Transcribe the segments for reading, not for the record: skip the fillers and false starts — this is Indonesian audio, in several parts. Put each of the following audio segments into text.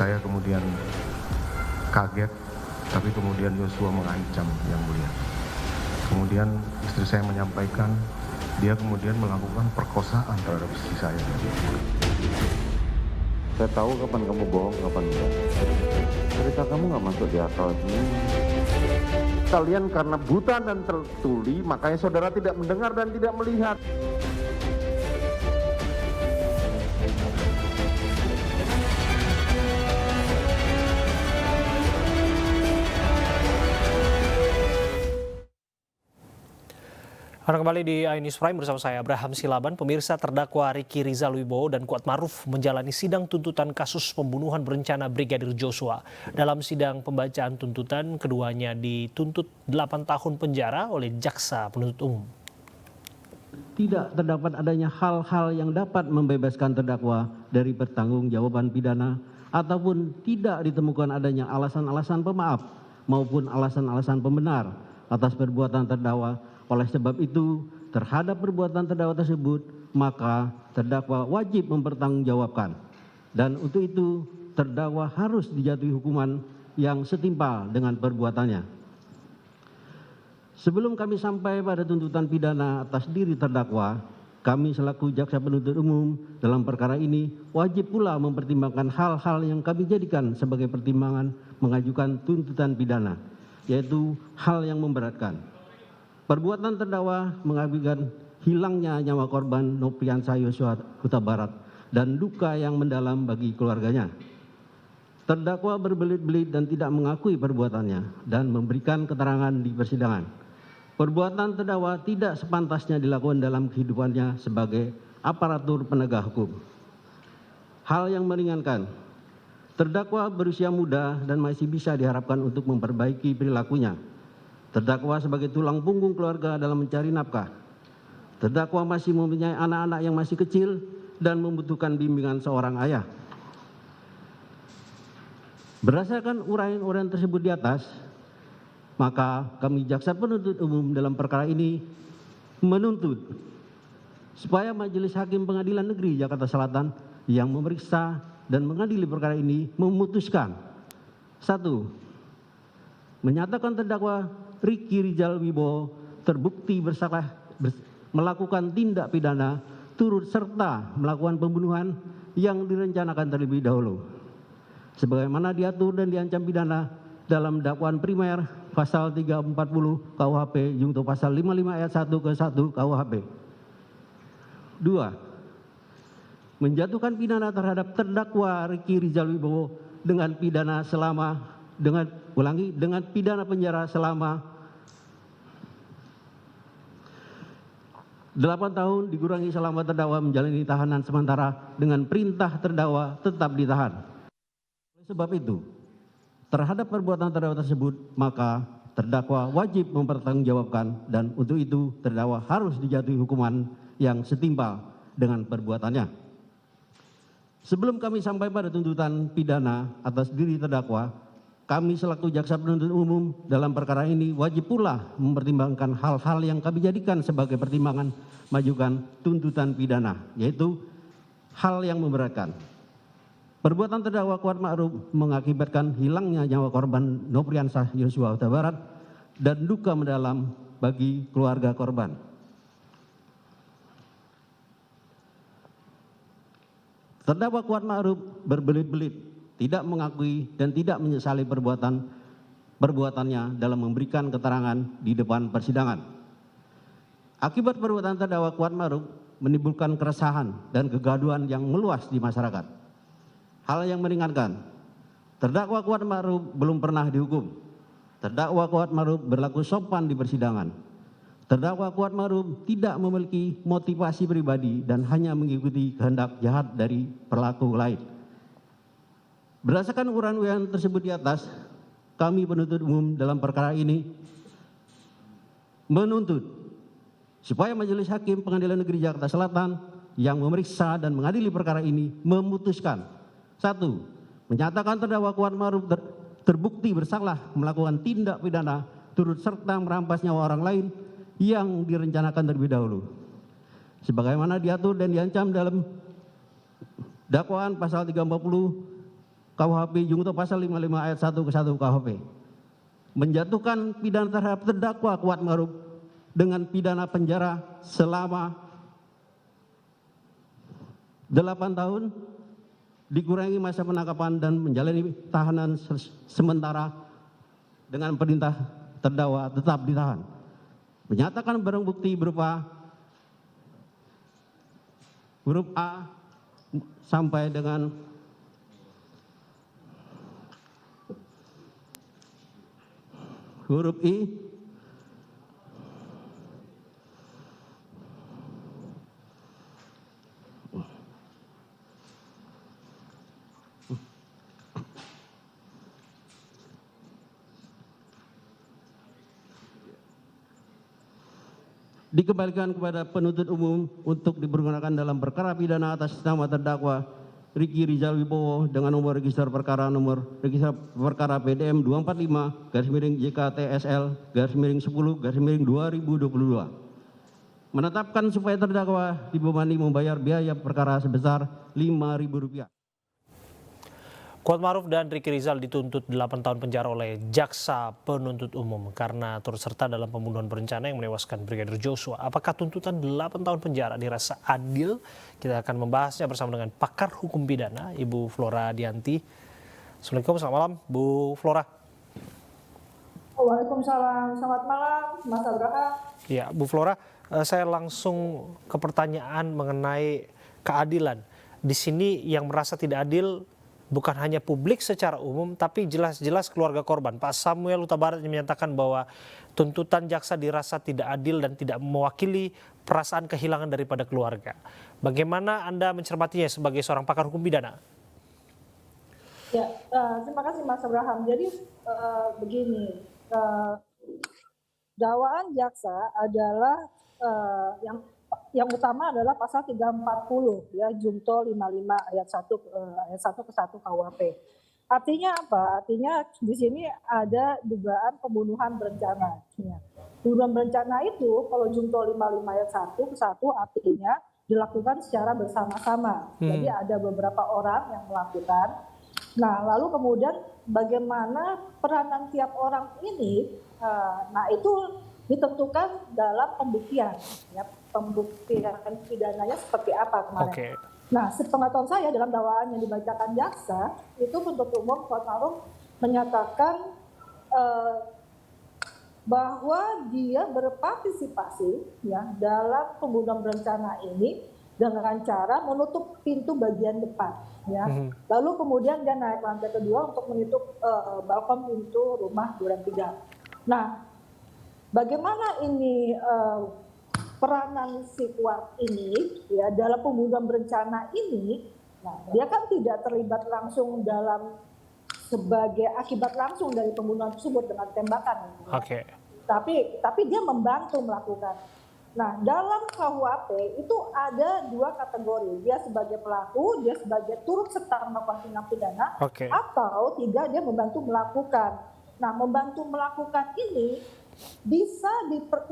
Saya kemudian kaget, tapi kemudian Yosua mengancam Yang Mulia. Kemudian istri saya menyampaikan dia kemudian melakukan perkosaan terhadap istri saya. Saya tahu kapan kamu bohong, kapan enggak. Cerita kamu nggak masuk di akal sih. Kalian karena buta dan tertuli, makanya saudara tidak mendengar dan tidak melihat. Anda kembali di iNews Prime bersama saya Abraham Silaban. Pemirsa, terdakwa Ricky Rizal Wibowo dan Kuat Maruf menjalani sidang tuntutan kasus pembunuhan berencana Brigadir Joshua. Dalam sidang pembacaan tuntutan, keduanya dituntut 8 tahun penjara oleh jaksa penuntut umum. Tidak terdapat adanya hal-hal yang dapat membebaskan terdakwa dari pertanggungjawaban pidana ataupun tidak ditemukan adanya alasan-alasan pemaaf maupun alasan-alasan pembenar atas perbuatan terdakwa. Oleh sebab itu, terhadap perbuatan terdakwa tersebut, maka terdakwa wajib mempertanggungjawabkan. Dan untuk itu, terdakwa harus dijatuhi hukuman yang setimpal dengan perbuatannya. Sebelum kami sampai pada tuntutan pidana atas diri terdakwa, kami selaku jaksa penuntut umum dalam perkara ini wajib pula mempertimbangkan hal-hal yang kami jadikan sebagai pertimbangan mengajukan tuntutan pidana, yaitu hal yang memberatkan. Perbuatan terdakwa mengakibatkan hilangnya nyawa korban Nopriansah Yosua Huta Barat dan duka yang mendalam bagi keluarganya. Terdakwa berbelit-belit dan tidak mengakui perbuatannya dan memberikan keterangan di persidangan. Perbuatan terdakwa tidak sepantasnya dilakukan dalam kehidupannya sebagai aparatur penegak hukum. Hal yang meringankan, terdakwa berusia muda dan masih bisa diharapkan untuk memperbaiki perilakunya. Terdakwa sebagai tulang punggung keluarga dalam mencari nafkah. Terdakwa masih mempunyai anak-anak yang masih kecil dan membutuhkan bimbingan seorang ayah. Berdasarkan uraian-uraian tersebut di atas, maka kami jaksa penuntut umum dalam perkara ini menuntut supaya Majelis Hakim Pengadilan Negeri Jakarta Selatan yang memeriksa dan mengadili perkara ini memutuskan: 1. Menyatakan terdakwa Ricky Rizal Wibowo terbukti bersalah melakukan tindak pidana turut serta melakukan pembunuhan yang direncanakan terlebih dahulu, sebagaimana diatur dan diancam pidana dalam dakwaan primer pasal 340 KUHP junto pasal 55 ayat 1 ke 1 KUHP. 2. Menjatuhkan pidana terhadap terdakwa Ricky Rizal Wibowo dengan pidana penjara selama 8 tahun dikurangi selama terdakwa menjalani tahanan sementara dengan perintah terdakwa tetap ditahan. Oleh sebab itu, terhadap perbuatan terdakwa tersebut, maka terdakwa wajib mempertanggungjawabkan dan untuk itu terdakwa harus dijatuhi hukuman yang setimpal dengan perbuatannya. Sebelum kami sampai pada tuntutan pidana atas diri terdakwa, kami selaku jaksa penuntut umum dalam perkara ini wajib pula mempertimbangkan hal-hal yang kami jadikan sebagai pertimbangan majukan tuntutan pidana, yaitu hal yang memberatkan. Perbuatan terdakwa Kuat Ma'ruf mengakibatkan hilangnya nyawa korban Nopriansah Yosua Huta Barat dan duka mendalam bagi keluarga korban. Terdakwa Kuat Ma'ruf berbelit-belit tidak mengakui dan tidak menyesali perbuatannya dalam memberikan keterangan di depan persidangan. Akibat perbuatan terdakwa Kuat Ma'ruf menimbulkan keresahan dan kegaduhan yang meluas di masyarakat. Hal yang meringankan, terdakwa Kuat Ma'ruf belum pernah dihukum. Terdakwa Kuat Ma'ruf berlaku sopan di persidangan. Terdakwa Kuat Ma'ruf tidak memiliki motivasi pribadi dan hanya mengikuti kehendak jahat dari pelaku lain. Berdasarkan uraian tersebut di atas, kami penuntut umum dalam perkara ini menuntut supaya Majelis Hakim Pengadilan Negeri Jakarta Selatan yang memeriksa dan mengadili perkara ini memutuskan: 1. Menyatakan terdakwa Kuat Ma'ruf terbukti bersalah melakukan tindak pidana turut serta merampas nyawa orang lain yang direncanakan terlebih dahulu, sebagaimana diatur dan diancam dalam dakwaan pasal 340 KUHP junto pasal 55 ayat 1 ke 1 KUHP. Menjatuhkan pidana terhadap terdakwa Kuat Maruf dengan pidana penjara selama 8 tahun dikurangi masa penangkapan dan menjalani tahanan sementara dengan perintah terdakwa tetap ditahan. Menyatakan barang bukti berupa huruf A sampai dengan huruf I dikembalikan kepada penuntut umum untuk dipergunakan dalam perkara pidana atas nama terdakwa Ricky Rizal Wibowo dengan nomor register perkara PDM 245-JKTSL-10-2022. Menetapkan supaya terdakwa dibebani membayar biaya perkara sebesar Rp5.000. Kuat Maruf dan Ricky Rizal dituntut 8 tahun penjara oleh jaksa penuntut umum karena turut serta dalam pembunuhan berencana yang menewaskan Brigadir Joshua. Apakah tuntutan 8 tahun penjara dirasa adil? Kita akan membahasnya bersama dengan pakar hukum pidana, Ibu Flora Dianti. Assalamualaikum, selamat malam, Bu Flora. Waalaikumsalam, selamat malam, Mas Abraham. Ya, Bu Flora, saya langsung ke pertanyaan mengenai keadilan. Di sini yang merasa tidak adil bukan hanya publik secara umum, tapi jelas-jelas keluarga korban. Pak Samuel Huta Barat yang menyatakan bahwa tuntutan jaksa dirasa tidak adil dan tidak mewakili perasaan kehilangan daripada keluarga. Bagaimana Anda mencermatinya sebagai seorang pakar hukum pidana? Ya, terima kasih Mas Abraham. Jadi begini, dakwaan jaksa adalah yang utama adalah pasal 340 ya, junto 55 ayat 1 ke 1 KUHP. Artinya apa? Artinya di sini ada dugaan pembunuhan berencana. Ya. Pembunuhan berencana itu kalau junto 55 ayat 1 ke 1 artinya dilakukan secara bersama-sama. Jadi ada beberapa orang yang melakukan. Nah, lalu kemudian bagaimana peranan tiap orang ini, nah itu ditentukan dalam pembuktian, ya, pembuktian pidananya seperti apa kemarin. Okay. Nah, sepengetahuan saya dalam dakwaan yang dibacakan jaksa itu penuntut umum Kuat Maruf menyatakan bahwa dia berpartisipasi ya dalam pembunuhan berencana ini dengan cara menutup pintu bagian depan, ya. Lalu kemudian dia naik lantai kedua untuk menutup balkon pintu rumah duren 3. Nah, bagaimana ini peranan si Kuat ini ya dalam pembunuhan berencana ini? Nah, dia kan tidak terlibat langsung dalam sebagai akibat langsung dari pembunuhan tersebut dengan tembakan. Oke. Tapi dia membantu melakukan. Nah, dalam KUHP itu ada 2 kategori. Dia sebagai pelaku, dia sebagai turut serta melakukan tindak pidana, atau 3 dia membantu melakukan. Nah, membantu melakukan ini bisa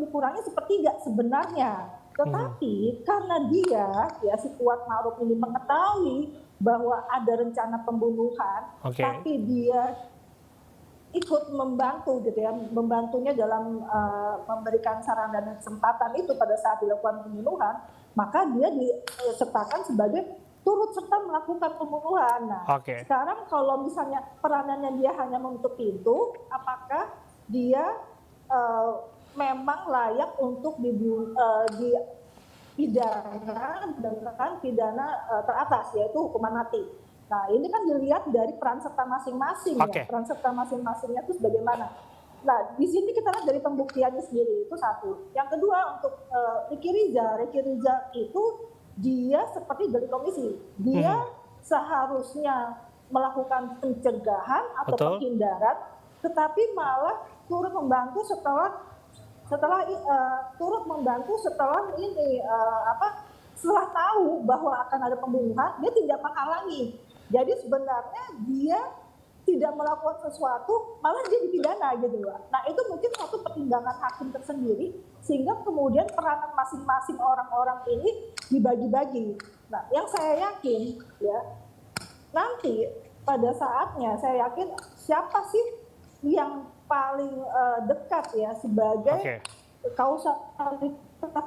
dikurangi sepertiga sebenarnya. Tetapi karena dia ya si Kuat Maruf ini mengetahui bahwa ada rencana pembunuhan, tapi dia ikut membantu gitu ya, membantunya dalam memberikan saran dan kesempatan itu pada saat dilakukan pembunuhan, maka dia disertakan sebagai turut serta melakukan pembunuhan. Nah, sekarang kalau misalnya peranannya dia hanya menutup pintu, apakah dia memang layak untuk dipidana dengan pidana teratas, yaitu hukuman mati. Nah, ini kan dilihat dari peran serta masing-masing ya. Peran serta masing-masingnya itu bagaimana. Nah, di sini kita lihat dari pembuktiannya sendiri, itu satu. Yang kedua untuk Ricky Rizal itu dia seperti delik komisi. Dia seharusnya melakukan pencegahan atau penghindaran, tetapi malah turut membantu setelah setelah tahu bahwa akan ada pembunuhan, dia tidak menghalangi. Jadi sebenarnya dia tidak melakukan sesuatu, malah dia dipidana gitu loh. Nah, itu mungkin satu pertimbangan hakim tersendiri, sehingga kemudian peranan masing-masing orang-orang ini dibagi-bagi. Nah, yang saya yakin ya nanti pada saatnya saya yakin siapa sih yang paling dekat ya sebagai kausalitas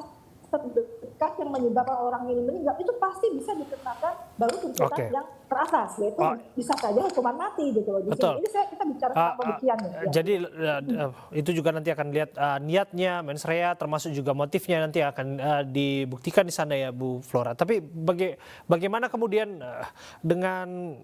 terdekat yang menyebabkan orang ini meninggal, itu pasti bisa dikenakan baru tuntutan yang teratas, yaitu bisa saja hukuman mati gitu loh. Di sini ini kita bicara tentang pembuktian ya. Jadi itu juga nanti akan lihat niatnya mens rea, termasuk juga motifnya nanti akan dibuktikan di sana ya Bu Flora. Tapi bagaimana kemudian dengan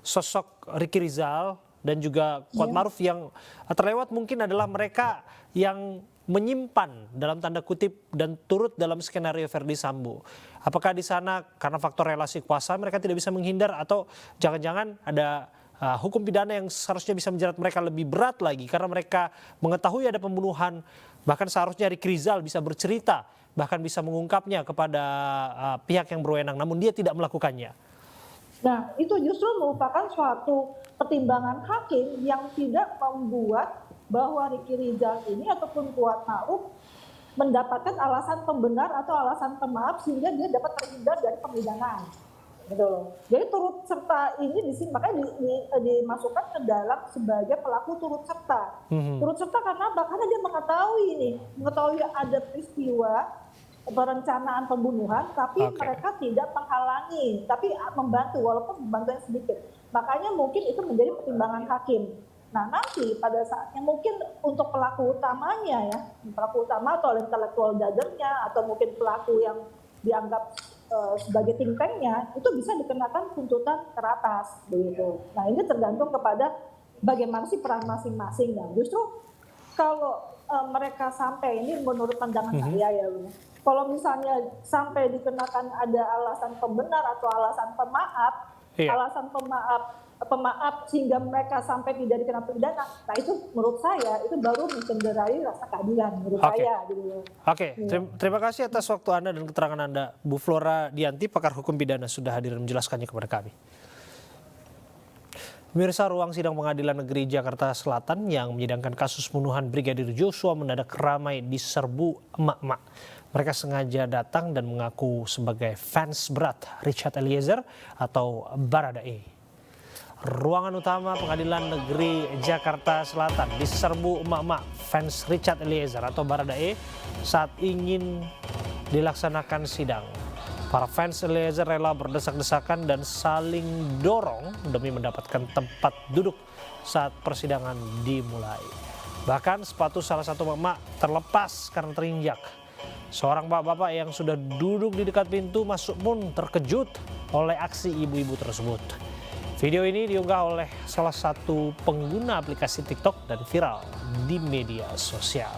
sosok Ricky Rizal dan juga Kuat Maruf yang terlewat mungkin adalah mereka yang menyimpan dalam tanda kutip dan turut dalam skenario Verdi Sambo. Apakah di sana karena faktor relasi kuasa mereka tidak bisa menghindar, atau jangan-jangan ada hukum pidana yang seharusnya bisa menjerat mereka lebih berat lagi karena mereka mengetahui ada pembunuhan, bahkan seharusnya Ricky Rizal bisa bercerita, bahkan bisa mengungkapnya kepada pihak yang berwenang, namun dia tidak melakukannya. Nah, itu justru merupakan suatu pertimbangan hakim yang tidak membuat bahwa Ricky Rizal ini ataupun Kuat Maruf mendapatkan alasan pembenar atau alasan pemaaf sehingga dia dapat terhindar dari pemidanaan. Gitu loh. Jadi turut serta ini di sini makanya dimasukkan ke dalam sebagai pelaku turut serta. Turut serta karena apa? Karena dia mengetahui ada peristiwa perencanaan pembunuhan, tapi mereka tidak menghalangi, tapi membantu walaupun membantunya sedikit. Makanya mungkin itu menjadi pertimbangan hakim. Nah nanti pada saatnya mungkin untuk pelaku utamanya ya, pelaku utama atau intelektual dadernya atau mungkin pelaku yang dianggap sebagai think tank-nya itu bisa dikenakan tuntutan teratas begitu. Nah ini tergantung kepada bagaimana sih peran masing-masingnya. Justru kalau mereka sampai ini menurut pandangan saya ya, kalau misalnya sampai dikenakan ada alasan pembenar atau alasan pemaaf, alasan pemaaf sehingga mereka sampai tidak dikenakan pidana, nah itu menurut saya itu baru mencederai rasa keadilan menurut saya. Terima kasih atas waktu Anda dan keterangan Anda, Bu Flora Dianti, pakar hukum pidana, sudah hadir dan menjelaskannya kepada kami. Pemirsa, ruang sidang Pengadilan Negeri Jakarta Selatan yang menyidangkan kasus pembunuhan Brigadir Joshua mendadak ramai diserbu emak-emak. Mereka sengaja datang dan mengaku sebagai fans berat Richard Eliezer atau Baradae. Ruangan utama Pengadilan Negeri Jakarta Selatan diserbu emak-emak fans Richard Eliezer atau Baradae saat ingin dilaksanakan sidang. Para fans Eliezer rela berdesak-desakan dan saling dorong demi mendapatkan tempat duduk saat persidangan dimulai. Bahkan sepatu salah satu emak terlepas karena terinjak. Seorang bapak-bapak yang sudah duduk di dekat pintu masuk pun terkejut oleh aksi ibu-ibu tersebut. Video ini diunggah oleh salah satu pengguna aplikasi TikTok dan viral di media sosial.